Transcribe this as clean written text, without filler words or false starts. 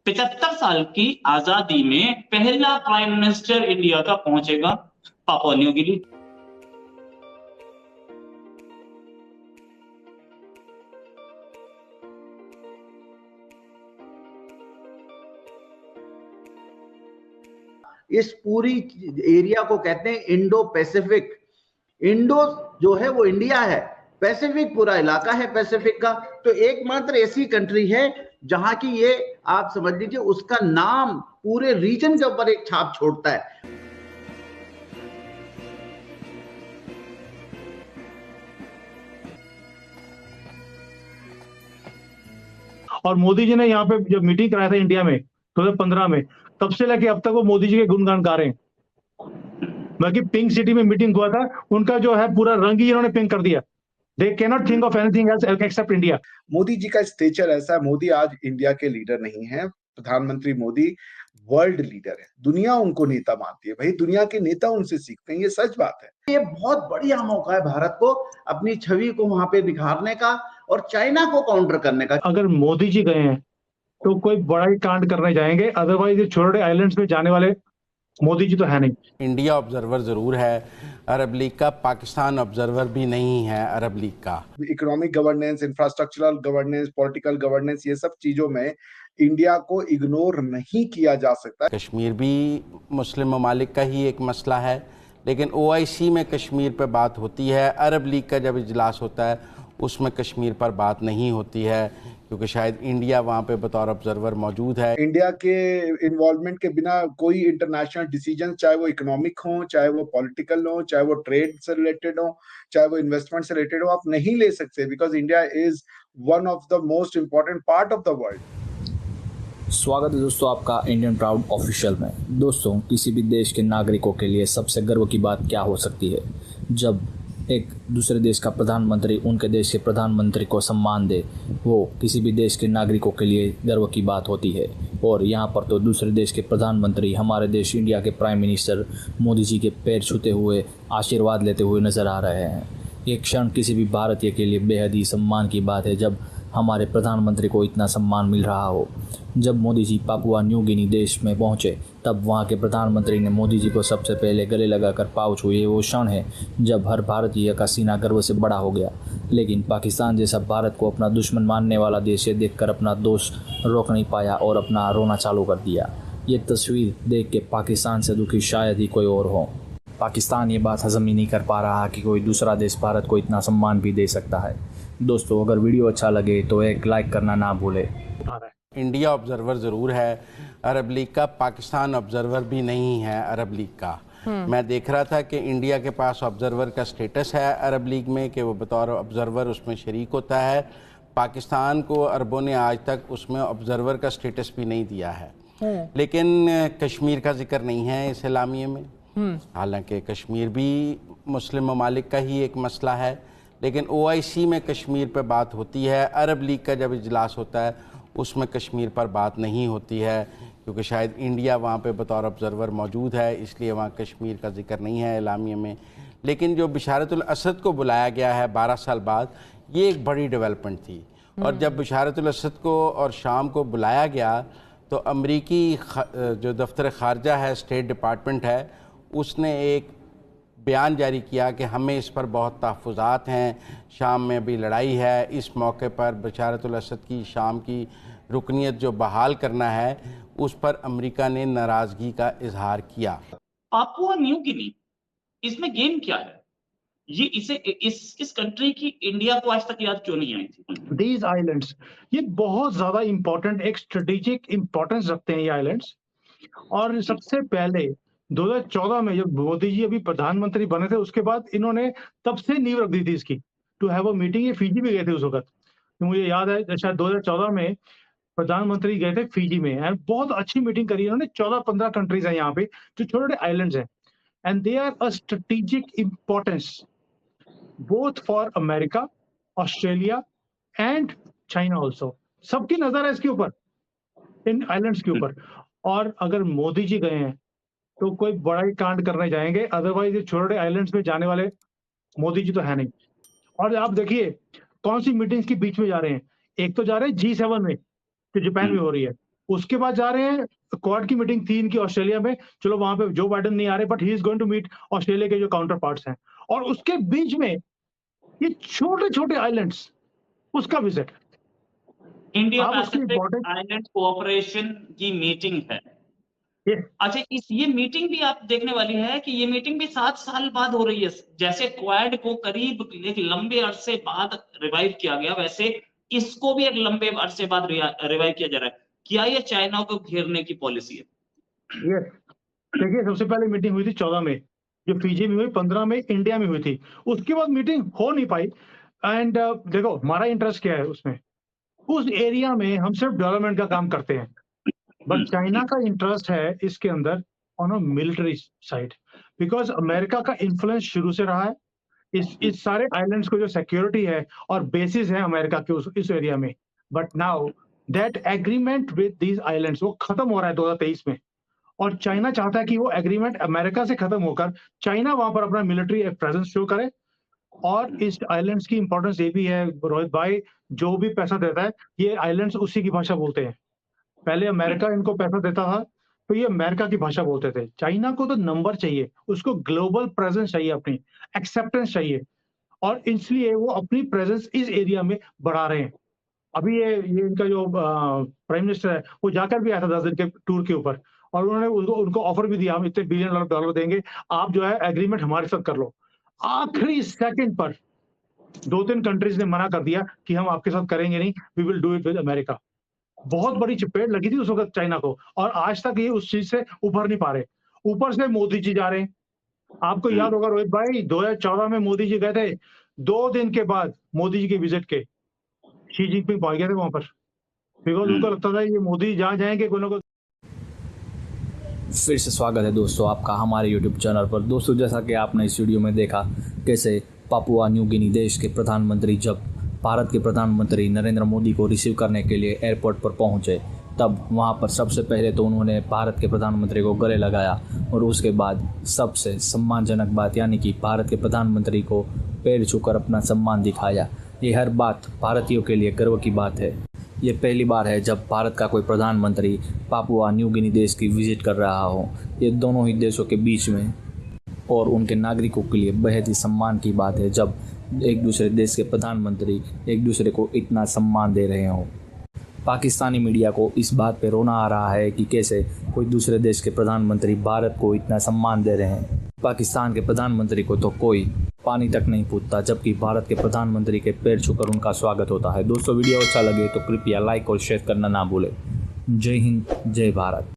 75 साल की आजादी में पहला प्राइम मिनिस्टर इंडिया का पहुंचेगा पापुआ न्यू गिनी। इस पूरी एरिया को कहते हैं इंडो पैसिफिक। इंडो जो है वो इंडिया है, पैसिफिक पूरा इलाका है पैसिफिक का। तो एकमात्र ऐसी कंट्री है जहां की ये आप समझ लीजिए उसका नाम पूरे रीजन के ऊपर एक छाप छोड़ता है। और मोदी जी ने यहाँ पे जब मीटिंग कराया था इंडिया में 2015 में, तब से लेके अब तक वो मोदी जी के गुणगान गा रहे हैं। बाकी पिंक सिटी में मीटिंग हुआ था, उनका जो है पूरा रंग ही इन्होंने पिंक कर दिया। They cannot think of anything else except India. Modi ji का स्टेचर ऐसा है, मोदी आज इंडिया के लीडर नहीं है। प्रधानमंत्री मोदी वर्ल्ड लीडर है, दुनिया उनको नेता मानती है। भाई दुनिया के नेता उनसे सीखते हैं, ये सच बात है। ये बहुत बढ़िया मौका है भारत को अपनी छवि को वहां पे निखारने का और चाइना को काउंटर करने का। अगर मोदी जी गए हैं तो कोई बड़ा ही कांड करने जाएंगे, अदरवाइज ये छोटे आइलैंड्स में जाने वाले मोदी जी तो है नहीं। इंडिया ऑब्जर्वर जरूर है अरब लीग का, पाकिस्तान ऑब्जर्वर भी नहीं है अरब लीग का। Economic governance, infrastructural governance, political governance, ये सब चीजों में इंडिया को इग्नोर नहीं किया जा सकता। कश्मीर भी मुस्लिम ममालिक का ही एक मसला है, लेकिन OIC में कश्मीर पर बात होती है। अरब लीग का जब इजलास होता है उसमें कश्मीर पर बात नहीं होती है, क्योंकि शायद इंडिया वहाँ पे बतौर ऑब्जर्वर मौजूद है। इंडिया के इन्वॉल्वमेंट के बिना कोई इंटरनेशनल डिसीजन, चाहे वो इकोनॉमिक हो, चाहे वो पॉलिटिकल हो, चाहे वो ट्रेड से रिलेटेड हो, चाहे वो इन्वेस्टमेंट से रिलेटेड हो, आप नहीं ले सकते, because India is one of the most important part of the world. स्वागत है दोस्तों आपका इंडियन प्राउड ऑफिशियल में। दोस्तों, किसी भी देश के नागरिकों के लिए सबसे गर्व की बात क्या हो सकती है जब एक दूसरे देश का प्रधानमंत्री उनके देश के प्रधानमंत्री को सम्मान दे। वो किसी भी देश के नागरिकों के लिए गर्व की बात होती है। और यहाँ पर तो दूसरे देश के प्रधानमंत्री हमारे देश इंडिया के प्राइम मिनिस्टर मोदी जी के पैर छूते हुए आशीर्वाद लेते हुए नज़र आ रहे हैं। ये क्षण किसी भी भारतीय के लिए बेहद ही सम्मान की बात है जब हमारे प्रधानमंत्री को इतना सम्मान मिल रहा हो। जब Modi ji Papua New Guinea देश में पहुंचे तब वहां के प्रधानमंत्री ने मोदी जी को सबसे पहले गले लगाकर पाँव छुए। वो क्षण है जब हर भारतीय का सीना गर्व से बड़ा हो गया। लेकिन पाकिस्तान जैसा भारत को अपना दुश्मन मानने वाला देश देखकर अपना दोष रोक नहीं पाया और अपना रोना चालू कर दिया। ये तस्वीर देख के पाकिस्तान से दुखी शायद ही कोई और हो। पाकिस्तान ये बात हजम ही नहीं कर पा रहा कि कोई दूसरा देश भारत को इतना सम्मान भी दे सकता है। दोस्तों, अगर वीडियो अच्छा लगे तो एक लाइक करना ना भूले। इंडिया ऑब्जर्वर ज़रूर है अरब लीग का, पाकिस्तान ऑब्जर्वर भी नहीं है अरब लीग का। मैं देख रहा था कि इंडिया के पास ऑब्जर्वर का स्टेटस है अरब लीग में, कि वो बतौर ऑब्जर्वर उसमें शरीक होता है। पाकिस्तान को अरबों ने आज तक उसमें ऑब्जर्वर का स्टेटस भी नहीं दिया है। लेकिन कश्मीर का जिक्र नहीं है इस एलामिये में। हालांकि कश्मीर भी मुस्लिम ममालिक का ही एक मसला है, लेकिन OIC में कश्मीर पर बात होती है। अरब लीग का जब इजलास होता है उसमें कश्मीर पर बात नहीं होती है, क्योंकि शायद इंडिया वहाँ पे बतौर ऑब्जर्वर मौजूद है, इसलिए वहाँ कश्मीर का जिक्र नहीं है एलामिया में। लेकिन जो बिशारतुल असद को बुलाया गया है 12 साल बाद, ये एक बड़ी डेवलपमेंट थी। और जब बिशारतुल असद को और शाम को बुलाया गया तो अमरीकी जो दफ्तर ख़ारजा है, स्टेट डिपार्टमेंट है, उसने एक बयान जारी किया कि हमें इस पर बहुत तहफ़्फ़ुज़ात हैं, शाम में अभी लड़ाई है, इस मौके पर बशारतुल असद की शाम की रुकनीत जो बहाल करना है उस पर अमेरिका ने नाराज़गी का इजहार किया। पापुआ न्यू गिनी, इसमें गेम क्या है? ये इस कंट्री की इंडिया को आज तक याद क्यों नहीं आई थी? These islands, ये बहुत ज्यादा इंपॉर्टेंट, एक स्ट्रेटेजिक इंपॉर्टेंस रखते हैं ये आइलैंड्स। और सबसे पहले 2014 में जब मोदी जी अभी प्रधानमंत्री बने थे, उसके बाद इन्होंने तब से नींव रख दी थी इसकी, टू हैव अ मीटिंग। ये फिजी भी गए थे उस वक्त, तो मुझे याद है शायद 2014 में प्रधानमंत्री गए थे फिजी में, एंड बहुत अच्छी मीटिंग करी इन्होंने। 14-15 कंट्रीज हैं यहाँ पे जो छोटे छोटे आइलैंड्स हैं, and they are a strategic importance both for America, Australia and China also. सबकी नजर है इसके ऊपर, इन आइलैंड्स के ऊपर। और अगर मोदी जी गए हैं तो कोई बड़ा ही कांड करने जाएंगे, अदरवाइज ये छोटे आइलैंड्स में जाने वाले मोदी जी तो है नहीं। और आप देखिए कौन सी मीटिंग्स के बीच में जा रहे हैं। एक तो जा रहे हैं G7 में जो जापान में हो रही है, उसके बाद जा रहे हैं क्वाड की मीटिंग थी इनकी ऑस्ट्रेलिया में, चलो वहां पे जो बाइडेन नहीं आ रहे, but he is going to meet Australia के जो काउंटर पार्ट्स हैं, और उसके बीच में ये छोटे छोटे आइलैंड्स, उसका विजिट। इंडिया आप उसकी पैसिफिक important- आइलैंड कोऑपरेशन की मीटिंग है। Yes. अच्छा, ये मीटिंग भी आप देखने वाली है कि ये मीटिंग भी 7 साल बाद हो रही है। जैसे क्वाड को करीब एक लंबे अरसे बाद रिवाइव किया गया, वैसे इसको भी एक लंबे अरसे बाद रिवाइव किया जा रहा है। क्या ये चाइना को घेरने की पॉलिसी है? Yes. देखिए, सबसे पहले मीटिंग हुई थी 14 में, जो फीजी में हुई, 15 में इंडिया में हुई थी। उसके बाद मीटिंग हो नहीं पाई। एंड देखो हमारा इंटरेस्ट क्या है उसमें, उस एरिया में हम सिर्फ डेवलपमेंट का काम करते हैं, बट चाइना का इंटरेस्ट है इसके अंदर on a military side, because America का इन्फ्लुएंस शुरू से रहा है इस सारे आइलैंड्स को जो सिक्योरिटी है और बेसिस है अमेरिका के इस एरिया में। But now that agreement with these islands वो खत्म हो रहा है 2023 में, और चाइना चाहता है कि वो एग्रीमेंट अमेरिका से खत्म होकर चाइना वहां पर अपना मिलिट्री प्रेजेंस शो करे। और इस आइलैंड्स की इंपॉर्टेंस ये भी है रोहित भाई, जो भी पैसा देता है ये आइलैंड्स उसी की भाषा बोलते हैं। पहले अमेरिका इनको पैसा देता था तो ये अमेरिका की भाषा बोलते थे। चाइना को तो नंबर चाहिए, उसको ग्लोबल प्रेजेंस चाहिए, अपनी एक्सेप्टेंस चाहिए, और इसलिए वो अपनी प्रेजेंस इस एरिया में बढ़ा रहे हैं। अभी ये इनका जो प्राइम मिनिस्टर है वो जाकर भी आया था 10 दिन के टूर के ऊपर, और उन्होंने उनको ऑफर भी दिया, हम इतने $1 बिलियन देंगे, आप जो है एग्रीमेंट हमारे साथ कर लो। आखिरी सेकंड पर 2-3 कंट्रीज ने मना कर दिया कि हम आपके साथ करेंगे नहीं, we will do it with America. बहुत बड़ी चपेट लगी थी उस वक्त चाइना को, और आज तक ये उस चीज से उभर नहीं पा रहे। ऊपर से मोदी जी जा रहे हैं। आपको याद होगा रोहित भाई, 2014 में मोदी जी गए थे, 2 दिन के बाद मोदी जी के विजिट के शी जिनपिंग पहुंच गए थे वहां पर, बिकॉज उनको लगता था ये मोदी जहां जाएंगे कोई ना कोई। फिर से स्वागत है दोस्तों आपका हमारे YouTube चैनल पर। दोस्तों, जैसा कि आपने इस वीडियो में देखा कैसे पापुआ न्यू गिनी देश के प्रधानमंत्री जब भारत के प्रधानमंत्री नरेंद्र मोदी को रिसीव करने के लिए एयरपोर्ट पर पहुंचे, तब वहां पर सबसे पहले तो उन्होंने भारत के प्रधानमंत्री को गले लगाया, और उसके बाद सबसे सम्मानजनक बात यानी कि भारत के प्रधानमंत्री को पैर छूकर अपना सम्मान दिखाया। ये हर बात भारतीयों के लिए गर्व की बात है। ये पहली बार है जब भारत का कोई प्रधानमंत्री पापुआ न्यू गिनी देश की विजिट कर रहा हो। ये दोनों ही देशों के बीच में और उनके नागरिकों के लिए बेहद ही सम्मान की बात है जब एक दूसरे देश के प्रधानमंत्री एक दूसरे को इतना सम्मान दे रहे हों। पाकिस्तानी मीडिया को इस बात पे रोना आ रहा है कि कैसे कोई दूसरे देश के प्रधानमंत्री भारत को इतना सम्मान दे रहे हैं। पाकिस्तान के प्रधानमंत्री को तो कोई पानी तक नहीं पूछता, जबकि भारत के प्रधानमंत्री के पैर छूकर उनका स्वागत होता है। दोस्तों, वीडियो अच्छा लगे तो कृपया लाइक और शेयर करना ना भूलें। जय हिंद, जय भारत।